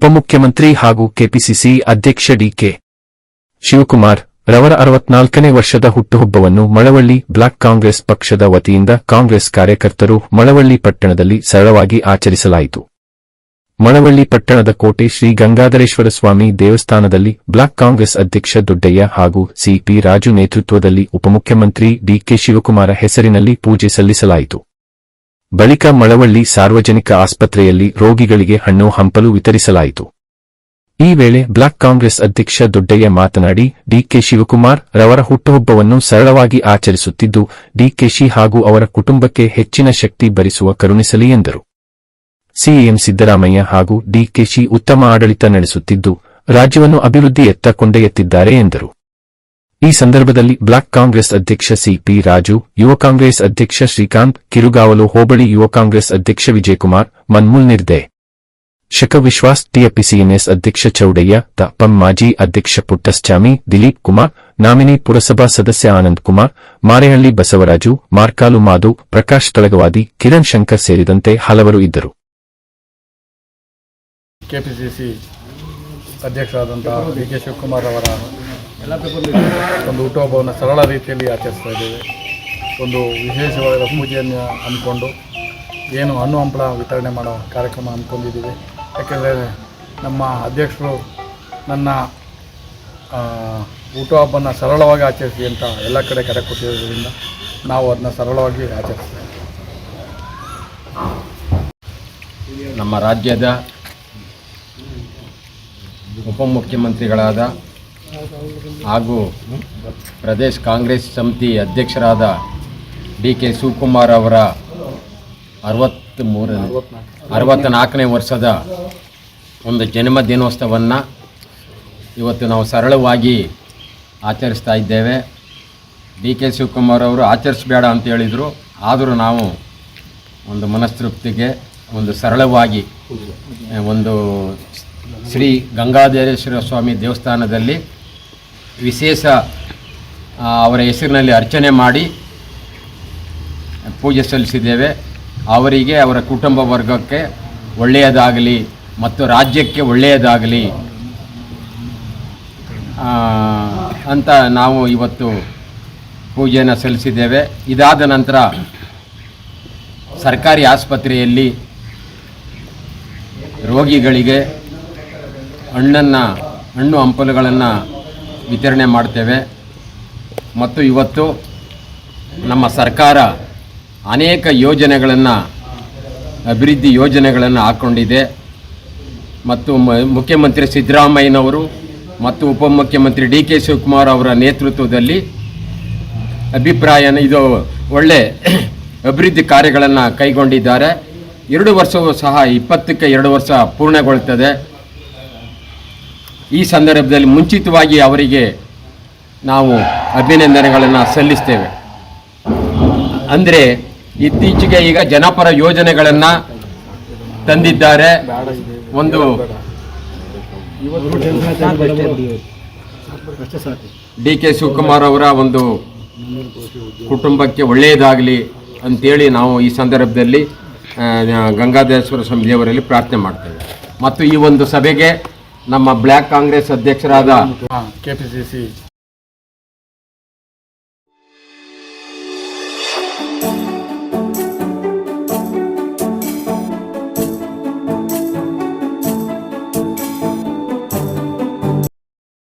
ಉಪಮುಖ್ಯಮಂತ್ರಿ ಹಾಗೂ ಕೆಪಿಸಿಸಿ ಅಧ್ಯಕ್ಷ ಡಿಕೆ ಶಿವಕುಮಾರ್ ರವರ 64ನೇ ವರ್ಷದ ಹುಟ್ಟುಹಬ್ಬವನ್ನು ಮಳವಳ್ಳಿ ಬ್ಲಾಕ್ ಕಾಂಗ್ರೆಸ್ ಪಕ್ಷದ ವತಿಯಿಂದ ಕಾಂಗ್ರೆಸ್ ಕಾರ್ಯಕರ್ತರು ಮಳವಳ್ಳಿ ಪಟ್ಟಣದಲ್ಲಿ ಸರಳವಾಗಿ ಆಚರಿಸಲಾಯಿತು. ಮಳವಳ್ಳಿ ಪಟ್ಟಣದ ಕೋಟೆ ಶ್ರೀ ಗಂಗಾಧರೇಶ್ವರ ಸ್ವಾಮಿ ದೇವಸ್ಥಾನದಲ್ಲಿ ಬ್ಲಾಕ್ ಕಾಂಗ್ರೆಸ್ ಅಧ್ಯಕ್ಷ ದೊಡ್ಡಯ್ಯ ಹಾಗೂ ಸಿಪಿ ರಾಜು ನೇತೃತ್ವದಲ್ಲಿ ಉಪಮುಖ್ಯಮಂತ್ರಿ ಡಿಕೆ ಶಿವಕುಮಾರ ಹೆಸರಿನಲ್ಲಿ ಪೂಜೆ ಸಲ್ಲಿಸಲಾಯಿತು. ಬಳಿಕ ಮಳವಳ್ಳಿ ಸಾರ್ವಜನಿಕ ಆಸ್ಪತ್ರೆಯಲ್ಲಿ ರೋಗಿಗಳಿಗೆ ಹಣ್ಣು ಹಂಪಲು ವಿತರಿಸಲಾಯಿತು. ಈ ವೇಳೆ ಬ್ಲಾಕ್ ಕಾಂಗ್ರೆಸ್ ಅಧ್ಯಕ್ಷ ದೊಡ್ಡಯ್ಯ ಮಾತನಾಡಿ, ಡಿಕೆ ಶಿವಕುಮಾರ್ ರವರ ಹುಟ್ಟುಹಬ್ಬವನ್ನು ಸರಳವಾಗಿ ಆಚರಿಸುತ್ತಿದ್ದು, ಡಿಕೆಶಿ ಹಾಗೂ ಅವರ ಕುಟುಂಬಕ್ಕೆ ಹೆಚ್ಚಿನ ಶಕ್ತಿ ಭರಿಸುವ ಕರುಣಿಸಲಿ ಎಂದರು. ಸಿಎಂ ಸಿದ್ದರಾಮಯ್ಯ ಹಾಗೂ ಡಿಕೆಶಿ ಉತ್ತಮ ಆಡಳಿತ ನಡೆಸುತ್ತಿದ್ದು, ರಾಜ್ಯವನ್ನು ಅಭಿವೃದ್ಧಿಯತ್ತ ಕೊಂಡೊಯ್ಯುತ್ತಿದ್ದಾರೆ ಎಂದರು. ಈ ಸಂದರ್ಭದಲ್ಲಿ ಬ್ಲಾಕ್ ಕಾಂಗ್ರೆಸ್ ಅಧ್ಯಕ್ಷ ಸಿಪಿ ರಾಜು, ಯುವ ಕಾಂಗ್ರೆಸ್ ಅಧ್ಯಕ್ಷ ಶ್ರೀಕಾಂತ್, ಕಿರುಗಾವಲು ಹೋಬಳಿ ಯುವ ಕಾಂಗ್ರೆಸ್ ಅಧ್ಯಕ್ಷ ವಿಜಯಕುಮಾರ್, ಮನ್ಮೂಲ್ ನಿರ್ದೇಶಕ ವಿಶ್ವಾಸ್, ಟಿಎಪಿಸಿಎನ್ಎಸ್ ಅಧ್ಯಕ್ಷ ಚೌಡಯ್ಯ, ತಾಪಂ ಮಾಜಿ ಅಧ್ಯಕ್ಷ ಪುಟ್ಟಸ್ವಾಮಿ, ದಿಲೀಪ್ ಕುಮಾರ್, ನಾಮಿನಿ ಪುರಸಭಾ ಸದಸ್ಯ ಆನಂದ್ ಕುಮಾರ್, ಮಾರೇಹಳ್ಳಿ ಬಸವರಾಜು, ಮಾರ್ಕಾಲು ಮಾಧು, ಪ್ರಕಾಶ್ ತಳಗವಾದಿ, ಕಿರಣ್ ಶಂಕರ್ ಸೇರಿದಂತೆ ಹಲವರು ಇದ್ದರು. ಕೆಪಿಸಿಸಿ ಅಧ್ಯಕ್ಷರಾದಂತಹ ಡಿಕೆ ಶಿವಕುಮಾರ್ ಅವರ ಒಂದು ಹುಟ್ಟುಹಬ್ಬವನ್ನು ಸರಳ ರೀತಿಯಲ್ಲಿ ಆಚರಿಸ್ತಾ ಇದ್ದೇವೆ. ಒಂದು ವಿಶೇಷವಾದ ಪೂಜೆಯನ್ನು ಹಮ್ಮಿಕೊಂಡು ಏನು ಹಣ್ಣು ಹಂಪಲ ವಿತರಣೆ ಮಾಡೋ ಕಾರ್ಯಕ್ರಮ ಹಮ್ಮಿಕೊಂಡಿದ್ದೀವಿ. ಯಾಕೆಂದರೆ ನಮ್ಮ ಅಧ್ಯಕ್ಷರು ನನ್ನ ಹುಟ್ಟುಹಬ್ಬನ ಸರಳವಾಗಿ ಆಚರಿಸಿ ಅಂತ ಎಲ್ಲ ಕಡೆ ಕರೆ ಕೊಟ್ಟಿರೋದ್ರಿಂದ ನಾವು ಅದನ್ನ ಸರಳವಾಗಿ ಆಚರಿಸ್ತೇವೆ. ನಮ್ಮ ರಾಜ್ಯದ ಉಪಮುಖ್ಯಮಂತ್ರಿಗಳಾದ ಹಾಗೂ ಪ್ರದೇಶ ಕಾಂಗ್ರೆಸ್ ಸಮಿತಿ ಅಧ್ಯಕ್ಷರಾದ ಡಿಕೆ ಶಿವಕುಮಾರ್ ಅವರ 64ನೇ ವರ್ಷದ ಒಂದು ಜನ್ಮ ದಿನೋತ್ಸವವನ್ನು ಇವತ್ತು ನಾವು ಸರಳವಾಗಿ ಆಚರಿಸ್ತಾ ಇದ್ದೇವೆ. ಡಿಕೆ ಶಿವಕುಮಾರ್ ಅವರು ಆಚರಿಸಬೇಡ ಅಂತ ಹೇಳಿದರು, ಆದರೂ ನಾವು ಒಂದು ಮನಸ್ತೃಪ್ತಿಗೆ ಒಂದು ಸರಳವಾಗಿ ಒಂದು ಶ್ರೀ ಗಂಗಾಧರೇಶ್ವರ ಸ್ವಾಮಿ ದೇವಸ್ಥಾನದಲ್ಲಿ ವಿಶೇಷ ಅವರ ಹೆಸರಿನಲ್ಲಿ ಅರ್ಚನೆ ಮಾಡಿ ಪೂಜೆ ಸಲ್ಲಿಸಿದ್ದೇವೆ. ಅವರಿಗೆ, ಅವರ ಕುಟುಂಬ ವರ್ಗಕ್ಕೆ ಒಳ್ಳೆಯದಾಗಲಿ ಮತ್ತು ರಾಜ್ಯಕ್ಕೆ ಒಳ್ಳೆಯದಾಗಲಿ ಅಂತ ನಾವು ಇವತ್ತು ಪೂಜೆಯನ್ನು ಸಲ್ಲಿಸಿದ್ದೇವೆ. ಇದಾದ ನಂತರ ಸರ್ಕಾರಿ ಆಸ್ಪತ್ರೆಯಲ್ಲಿ ರೋಗಿಗಳಿಗೆ ಹಣ್ಣು ಹಂಪಲುಗಳನ್ನು ವಿತರಣೆ ಮಾಡ್ತೇವೆ. ಮತ್ತು ಇವತ್ತು ನಮ್ಮ ಸರ್ಕಾರ ಅನೇಕ ಯೋಜನೆಗಳನ್ನು, ಅಭಿವೃದ್ಧಿ ಯೋಜನೆಗಳನ್ನು ಹಾಕ್ಕೊಂಡಿದೆ. ಮತ್ತು ಮುಖ್ಯಮಂತ್ರಿ ಸಿದ್ದರಾಮಯ್ಯನವರು ಮತ್ತು ಉಪಮುಖ್ಯಮಂತ್ರಿ ಡಿಕೆ ಶಿವಕುಮಾರ್ ಅವರ ನೇತೃತ್ವದಲ್ಲಿ ಇದು ಒಳ್ಳೆ ಅಭಿವೃದ್ಧಿ ಕಾರ್ಯಗಳನ್ನು ಕೈಗೊಂಡಿದ್ದಾರೆ. 2 ವರ್ಷವೂ ಸಹ 20ಕ್ಕೆ 2 ವರ್ಷ ಪೂರ್ಣಗೊಳ್ಳುತ್ತದೆ. ಈ ಸಂದರ್ಭದಲ್ಲಿ ಮುಂಚಿತವಾಗಿ ಅವರಿಗೆ ನಾವು ಅಭಿನಂದನೆಗಳನ್ನು ಸಲ್ಲಿಸ್ತೇವೆ. ಅಂದರೆ ಇತ್ತೀಚೆಗೆ ಈಗ ಜನಪರ ಯೋಜನೆಗಳನ್ನು ತಂದಿದ್ದಾರೆ. ಒಂದು ಡಿಕೆ ಶಿವಕುಮಾರ್ ಅವರ ಒಂದು ಕುಟುಂಬಕ್ಕೆ ಒಳ್ಳೆಯದಾಗಲಿ ಅಂತೇಳಿ ನಾವು ಈ ಸಂದರ್ಭದಲ್ಲಿ ಗಂಗಾಧರೇಶ್ವರ ಸ್ವಾಮಿ ದೇವರಲ್ಲಿ ಪ್ರಾರ್ಥನೆ ಮಾಡ್ತೇವೆ. ಮತ್ತು ಈ ಒಂದು ಸಭೆಗೆ ನಮ್ಮ ಬ್ಲಾಕ್ ಕಾಂಗ್ರೆಸ್ ಅಧ್ಯಕ್ಷರಾದ ಕೆಪಿಸಿಸಿ